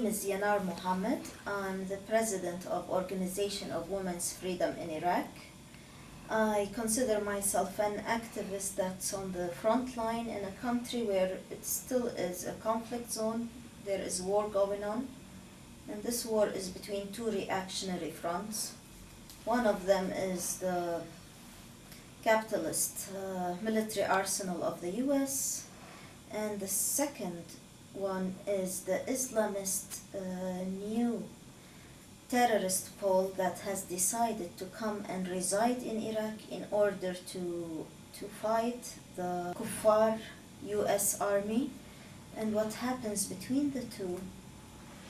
is Yanar Mohammed. I'm the president of Organization of Women's Freedom in Iraq. I consider myself an activist that's on the front line in a country where it still is a conflict zone. There is war going on, and this war is between two reactionary fronts. One of them is the capitalist military arsenal of the US, and the second one is the Islamist new terrorist pole that has decided to come and reside in Iraq in order to fight the kuffar US army. And what happens between the two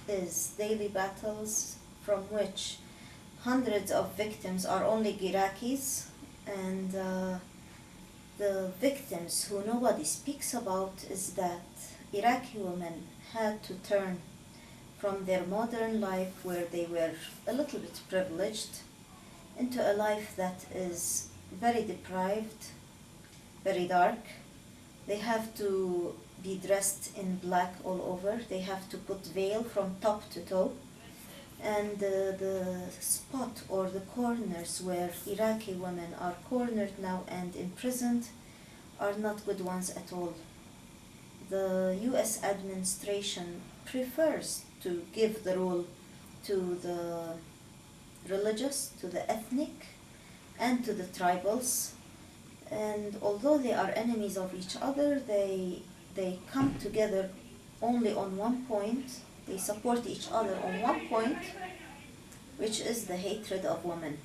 is daily battles from which hundreds of victims are only Iraqis, and the victims who nobody speaks about is that Iraqi women had to turn from their modern life where they were a little bit privileged into a life that is very deprived, very dark. They have to be dressed in black all over. They have to put veil from top to toe. And the spot or the corners where Iraqi women are cornered now and imprisoned are not good ones at all. The US administration prefers to give the rule to the religious, to the ethnic, and to the tribals. And although they are enemies of each other, they come together only on one point. They support each other on one point, which is the hatred of women.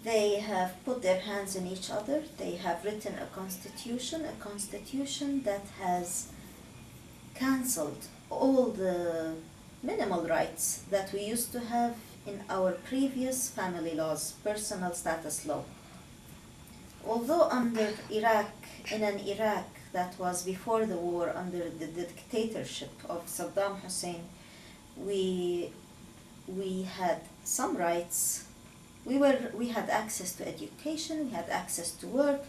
They have put their hands in each other. They have written a constitution that has cancelled all the minimal rights that we used to have in our previous family laws, personal status law. Although under Iraq, in an Iraq that was before the war, under the dictatorship of Saddam Hussein, we had some rights. We had access to education, we had access to work,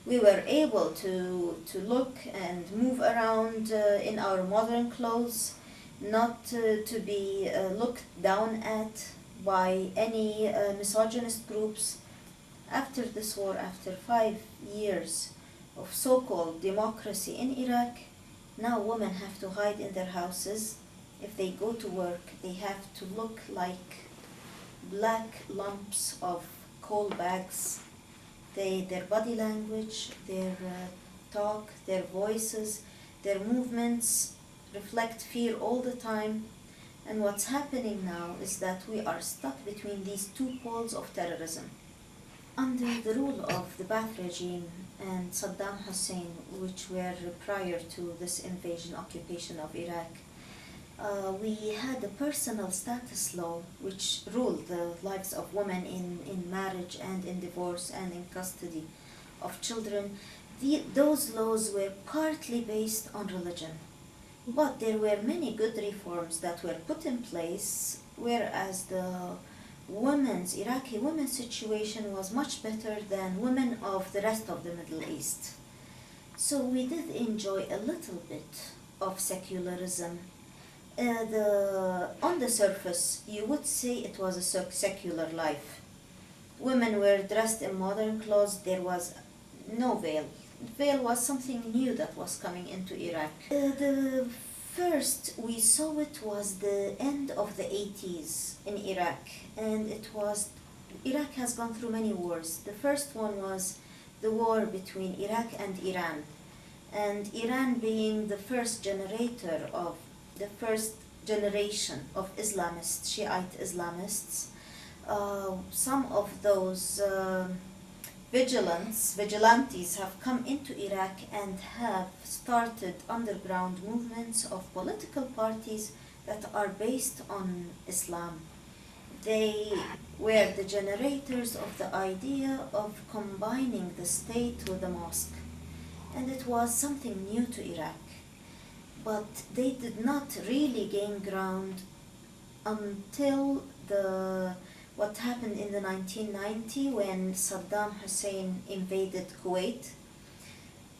we were able to look and move around in our modern clothes, not to be looked down at by any misogynist groups. After this war, after 5 years of so-called democracy in Iraq, now women have to hide in their houses. If they go to work, they have to look like black lumps of coal bags. Their body language, their talk, their voices, their movements reflect fear all the time. And what's happening now is that we are stuck between these two poles of terrorism. Under the rule of the Ba'ath regime and Saddam Hussein, which were prior to this invasion, occupation of Iraq, we had a personal status law which ruled the lives of women in marriage and in divorce and in custody of children. Those laws were partly based on religion, but there were many good reforms that were put in place, whereas the Iraqi women's situation was much better than women of the rest of the Middle East. So we did enjoy a little bit of secularism. On the surface, you would say it was a secular life. Women were dressed in modern clothes. There was no veil. Veil was something new that was coming into Iraq. The first we saw it was the end of the 80s in Iraq, and Iraq has gone through many wars. The first one was the war between Iraq and Iran being the first generation of Islamists, Shiite Islamists. Some of those vigilantes have come into Iraq and have started underground movements of political parties that are based on Islam. They were the generators of the idea of combining the state with the mosque. And it was something new to Iraq. But they did not really gain ground until what happened in 1990 when Saddam Hussein invaded Kuwait.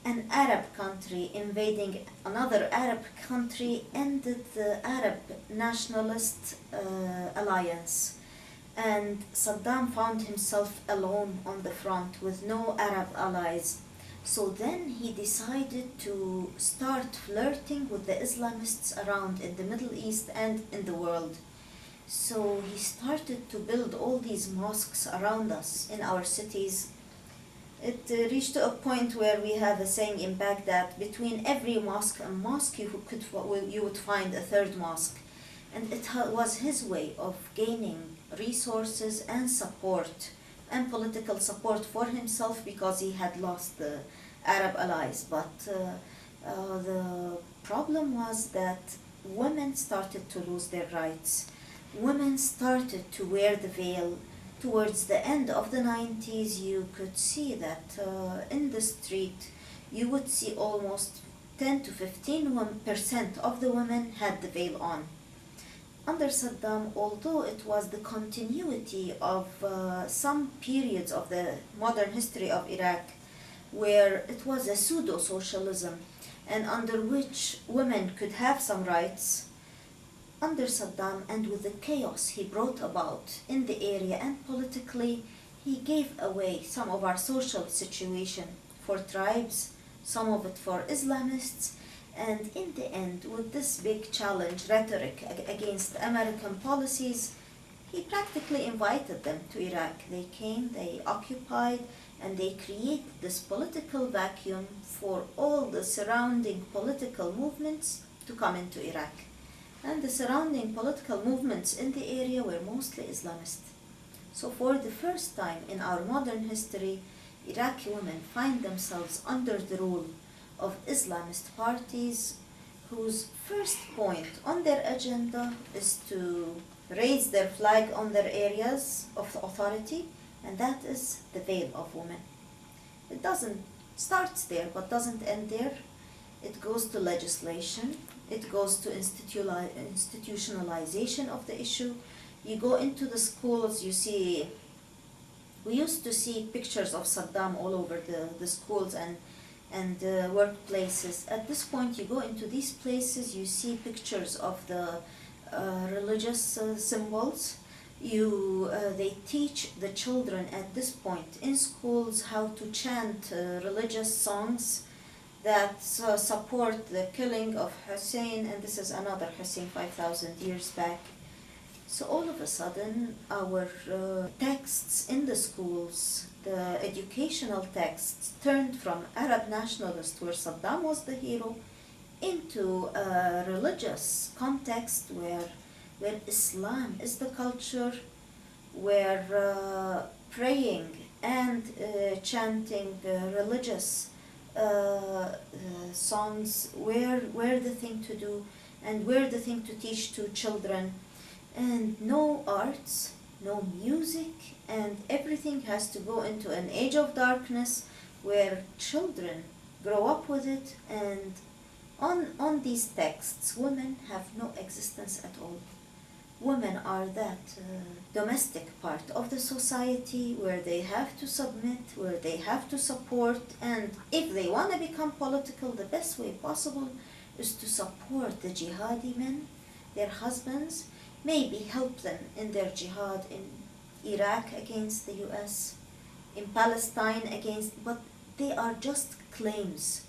an Arab country invading another Arab country ended the Arab nationalist alliance, and Saddam found himself alone on the front with no Arab allies. So then he decided to start flirting with the Islamists around in the Middle East and in the world. So he started to build all these mosques around us in our cities. It reached a point where we have a saying in Baghdad, between every mosque and mosque you would find a third mosque. And it was his way of gaining resources and support and political support for himself, because he had lost the Arab allies. But the problem was that women started to lose their rights. Women started to wear the veil. Towards the end of the 90s, you could see that in the street, you would see almost 10 to 15% of the women had the veil on. Under Saddam, although it was the continuity of some periods of the modern history of Iraq, where it was a pseudo-socialism and under which women could have some rights, under Saddam and with the chaos he brought about in the area and politically, he gave away some of our social situation for tribes, some of it for Islamists, and in the end, with this big challenge rhetoric against American policies, he practically invited them to Iraq. They came, they occupied, and they created this political vacuum for all the surrounding political movements to come into Iraq. And the surrounding political movements in the area were mostly Islamist. So for the first time in our modern history, Iraqi women find themselves under the rule of Islamist parties whose first point on their agenda is to raise their flag on their areas of authority, and that is the veil of women. It doesn't start there but doesn't end there. It goes to legislation, it goes to institutionalization of the issue. You go into the schools, you see, we used to see pictures of Saddam all over the schools and workplaces. At this point, you go into these places, you see pictures of the religious symbols. They teach the children at this point in schools how to chant religious songs that support the killing of Hussein, and this is another Hussein 5,000 years back. So all of a sudden, our texts in the schools, the educational texts, turned from Arab nationalist, where Saddam was the hero, into a religious context where Islam is the culture, where praying and chanting religious songs were the thing to do and were the thing to teach to children. And no arts, no music, and everything has to go into an age of darkness where children grow up with it, and on these texts, women have no existence at all. Women are that domestic part of the society where they have to submit, where they have to support, and if they want to become political, the best way possible is to support the jihadi men, their husbands, maybe help them in their jihad in Iraq against the US, in Palestine against, but they are just claims.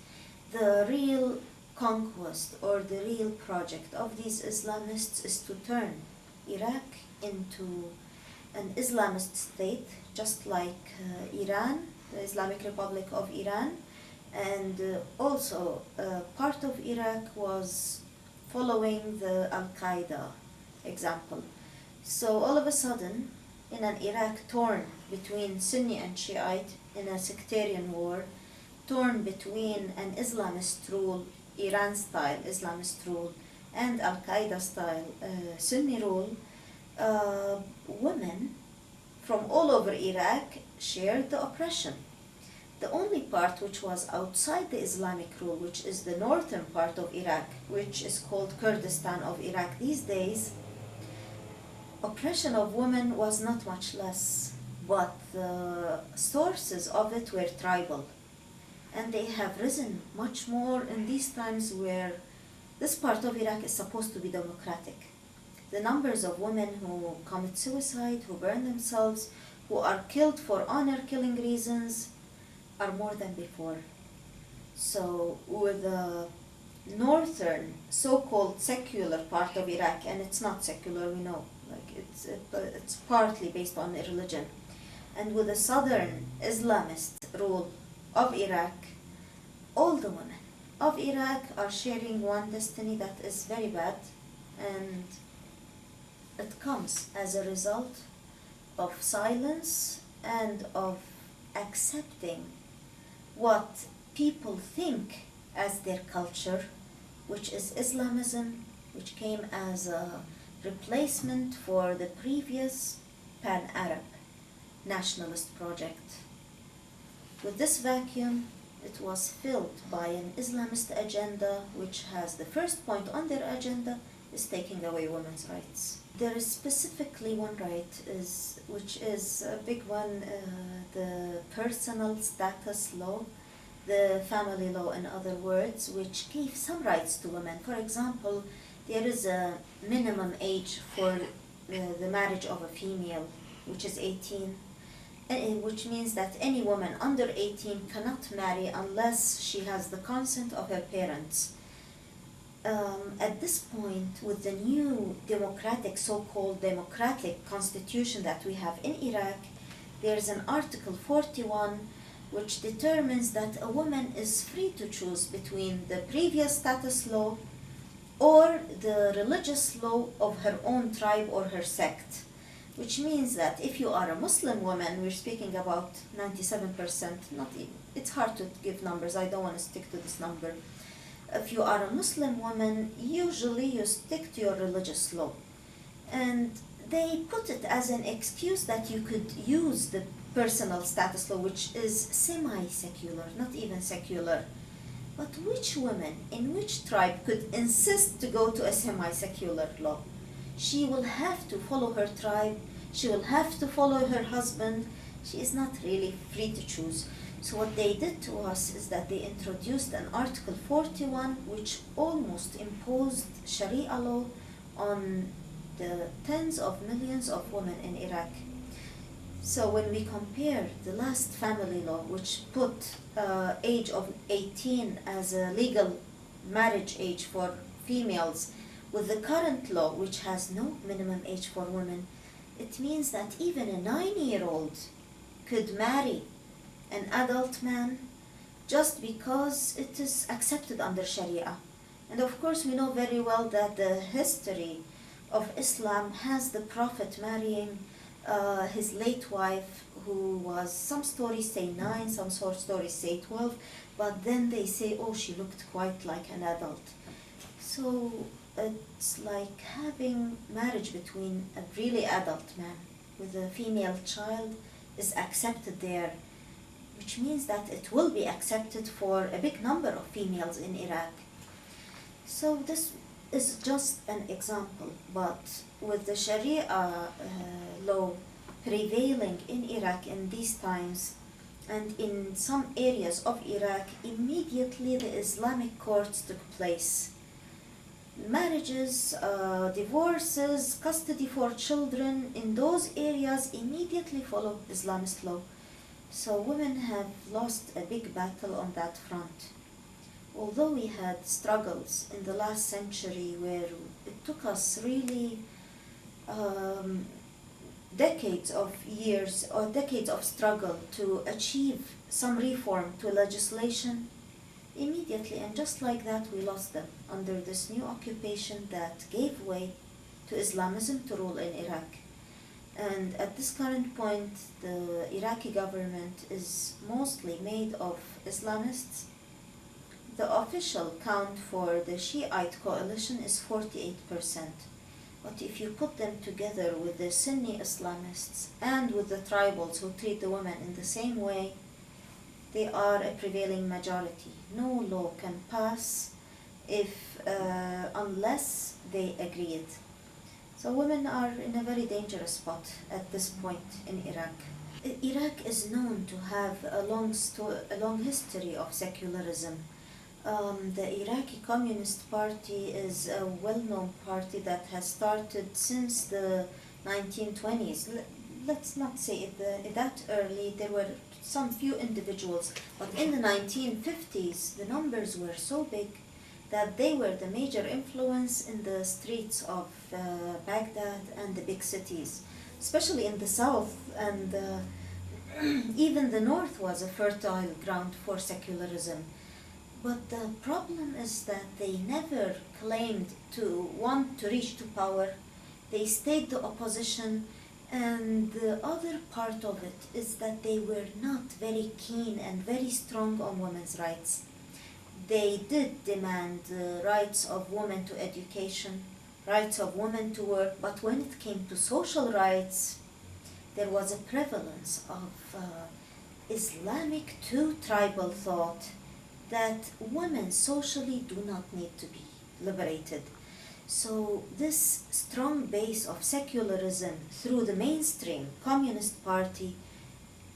The real conquest or the real project of these Islamists is to turn Iraq into an Islamist state, just like Iran, the Islamic Republic of Iran, and also part of Iraq was following the Al-Qaeda example. So all of a sudden, in an Iraq torn between Sunni and Shiite, in a sectarian war, torn between an Islamist rule, Iran-style Islamist rule, and Al-Qaeda-style Sunni rule, women from all over Iraq shared the oppression. The only part which was outside the Islamic rule, which is the northern part of Iraq, which is called Kurdistan of Iraq these days, oppression of women was not much less, but the sources of it were tribal. And they have risen much more in these times where this part of Iraq is supposed to be democratic. The numbers of women who commit suicide, who burn themselves, who are killed for honor-killing reasons are more than before. So with the northern so-called secular part of Iraq, and it's not secular, we know, like it's partly based on religion, and with the southern Islamist rule of Iraq, all the women of Iraq are sharing one destiny that is very bad, and it comes as a result of silence and of accepting what people think as their culture, which is Islamism, which came as a replacement for the previous pan-Arab nationalist project. With this vacuum, it was filled by an Islamist agenda, which has the first point on their agenda is taking away women's rights. There is specifically one right, which is a big one, the personal status law, the family law in other words, which gave some rights to women. For example, there is a minimum age for the marriage of a female, which is 18, which means that any woman under 18 cannot marry unless she has the consent of her parents. At this point, with the new democratic, so-called democratic constitution that we have in Iraq, there's an Article 41 which determines that a woman is free to choose between the previous status law or the religious law of her own tribe or her sect. Which means that if you are a Muslim woman, we're speaking about 97%, it's hard to give numbers, I don't want to stick to this number. If you are a Muslim woman, usually you stick to your religious law. And they put it as an excuse that you could use the personal status law, which is semi-secular, not even secular. But which woman in which tribe could insist to go to a semi-secular law? She will have to follow her tribe, she will have to follow her husband, she is not really free to choose. So what they did to us is that they introduced an Article 41 which almost imposed Sharia law on the tens of millions of women in Iraq. So when we compare the last family law, which put age of 18 as a legal marriage age for females, with the current law, which has no minimum age for women, it means that even a 9-year-old could marry an adult man just because it is accepted under Sharia. And of course we know very well that the history of Islam has the Prophet marrying his late wife, who was, some stories say 9, some stories say 12, but then they say, oh, she looked quite like an adult. So it's like having marriage between a really adult man with a female child is accepted there, which means that it will be accepted for a big number of females in Iraq. So this is just an example, but with the Sharia law prevailing in Iraq in these times, and in some areas of Iraq, immediately the Islamic courts took place. Marriages, divorces, custody for children in those areas immediately follow Islamist law. So women have lost a big battle on that front. Although we had struggles in the last century where it took us really decades of years or decades of struggle to achieve some reform to legislation, immediately and just like that we lost them under this new occupation that gave way to Islamism to rule in Iraq. And at this current point, the Iraqi government is mostly made of Islamists. The official count for the Shiite coalition is 48%. But if you put them together with the Sunni Islamists and with the tribals who treat the women in the same way, they are a prevailing majority. No law can pass unless they agree it. So women are in a very dangerous spot at this point in Iraq. Iraq is known to have a long history of secularism. The Iraqi Communist Party is a well-known party that has started since the 1920s. Let's not say it that early. There were some few individuals, but in the 1950s, the numbers were so big that they were the major influence in the streets of Baghdad and the big cities, especially in the south, and even the north was a fertile ground for secularism. But the problem is that they never claimed to want to reach to power. They stayed the opposition, and the other part of it is that they were not very keen and very strong on women's rights. They did demand the rights of women to education, rights of women to work, but when it came to social rights, there was a prevalence of Islamic to tribal thought that women socially do not need to be liberated. So this strong base of secularism through the mainstream Communist Party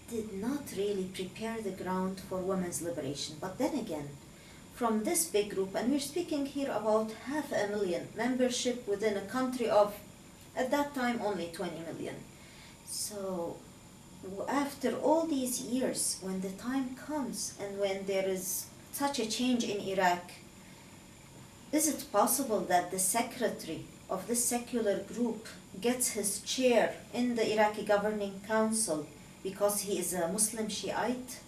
did not really prepare the ground for women's liberation. But then again, from this big group, and we're speaking here about 500,000 membership within a country of, at that time, only 20 million. So after all these years, when the time comes and when there is such a change in Iraq, is it possible that the secretary of this secular group gets his chair in the Iraqi governing council because he is a Muslim Shiite?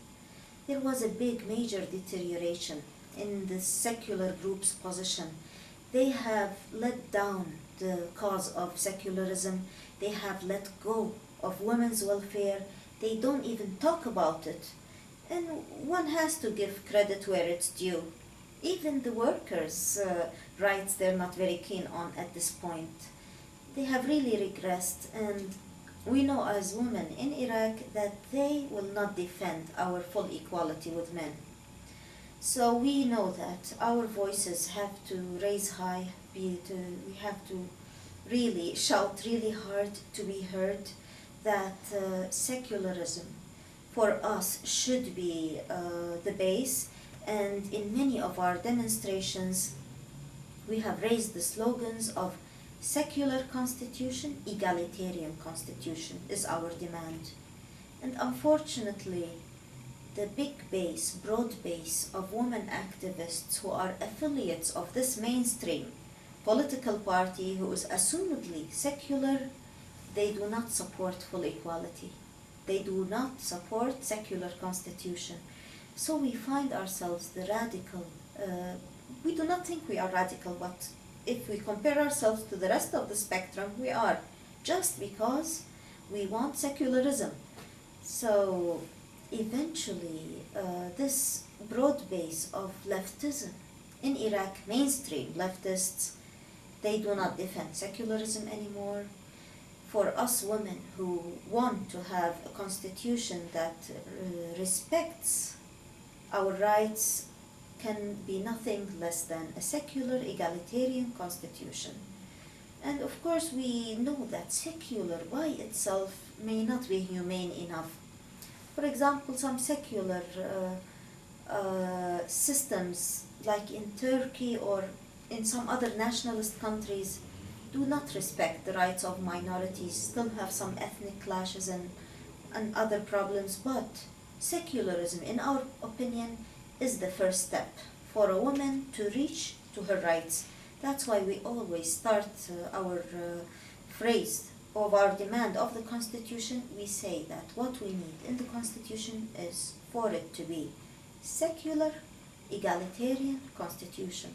There was a big major deterioration in the secular group's position. They have let down the cause of secularism. They have let go of women's welfare. They don't even talk about it. And one has to give credit where it's due. Even the workers' rights they're not very keen on at this point. They have really regressed, and we know as women in Iraq that they will not defend our full equality with men. So we know that our voices have to raise high, we have to really shout really hard to be heard, that secularism for us should be the base. And in many of our demonstrations, we have raised the slogans of secular constitution, egalitarian constitution is our demand. And unfortunately, the big base, broad base of women activists who are affiliates of this mainstream political party who is assumedly secular, they do not support full equality. They do not support secular constitution. So we find ourselves the radical, we do not think we are radical, but if we compare ourselves to the rest of the spectrum, we are, just because we want secularism. So eventually, this broad base of leftism in Iraq, mainstream leftists, they do not defend secularism anymore. For us women who want to have a constitution that respects our rights, can be nothing less than a secular egalitarian constitution. And of course we know that secular by itself may not be humane enough. For example, some secular systems like in Turkey or in some other nationalist countries do not respect the rights of minorities, still have some ethnic clashes and other problems, but secularism, in our opinion, is the first step for a woman to reach to her rights. That's why we always start our phrase of our demand of the Constitution. We say that what we need in the Constitution is for it to be secular, egalitarian Constitution.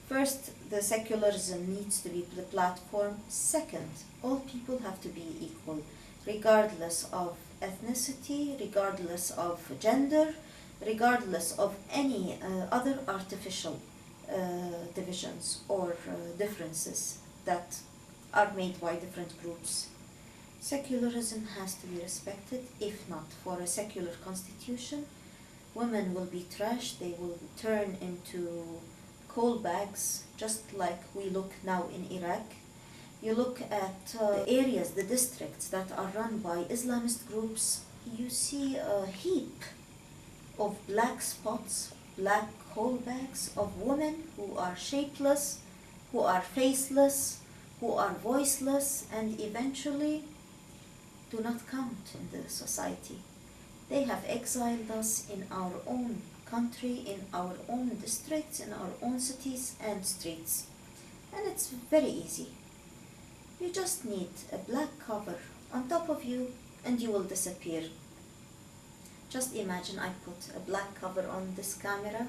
First, the secularism needs to be the platform. Second, all people have to be equal, regardless of ethnicity, regardless of gender, regardless of any other artificial divisions or differences that are made by different groups. Secularism has to be respected. If not for a secular constitution, women will be trashed, they will turn into coal bags, just like we look now in Iraq. you look at the areas, the districts that are run by Islamist groups, you see a heap of black spots, black hole bags of women who are shapeless, who are faceless, who are voiceless, and eventually do not count in the society. They have exiled us in our own country, in our own districts, in our own cities and streets. And it's very easy. You just need a black cover on top of you and you will disappear. Just imagine I put a black cover on this camera.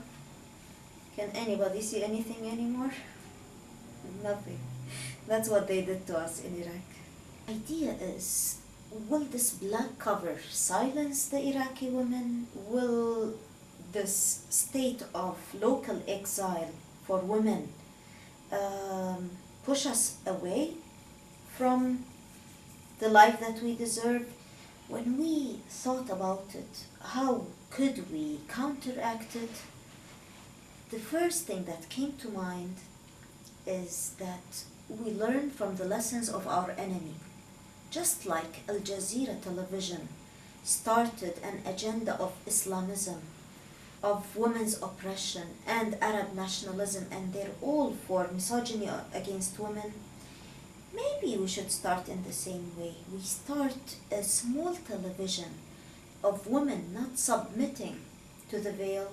Can anybody see anything anymore? Nothing. That's what they did to us in Iraq. Idea is, will this black cover silence the Iraqi women? Will this state of local exile for women push us away from the life that we deserve? When we thought about it, how could we counteract it? The first thing that came to mind is that we learn from the lessons of our enemy. Just like Al Jazeera television started an agenda of Islamism, of women's oppression and Arab nationalism, and they're all for misogyny against women, maybe we should start in the same way. We start a small television of women not submitting to the veil,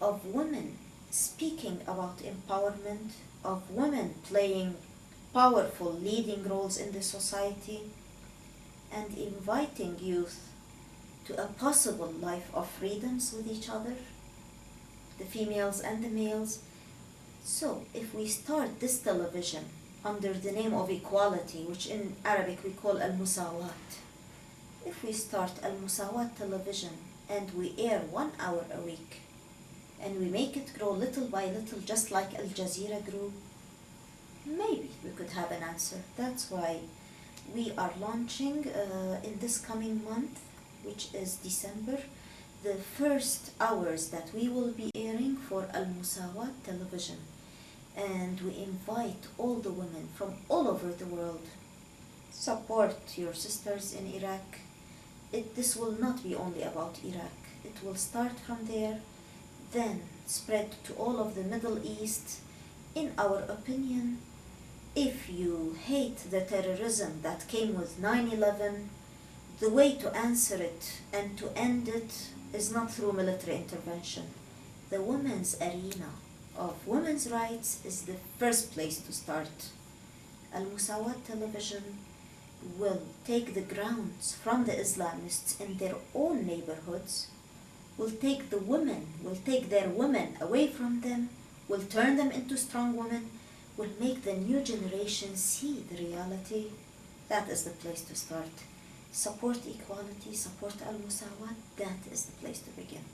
of women speaking about empowerment, of women playing powerful leading roles in the society, and inviting youth to a possible life of freedoms with each other, the females and the males. So if we start this television under the name of equality, which in Arabic we call al-musawat, if we start al-musawat television and we air 1 hour a week, and we make it grow little by little, just like Al Jazeera grew, maybe we could have an answer. That's why we are launching in this coming month, which is December, the first hours that we will be airing for Al-Musawat television. And we invite all the women from all over the world. Support your sisters in Iraq. This will not be only about Iraq. It will start from there, then spread to all of the Middle East. In our opinion, if you hate the terrorism that came with 9/11, the way to answer it and to end it is not through military intervention. The women's arena of women's rights is the first place to start. Al-Musawat television will take the grounds from the Islamists in their own neighborhoods, will take the women, will take their women away from them, will turn them into strong women, will make the new generation see the reality. That is the place to start. Support equality, support Al-Musawat, that is the place to begin.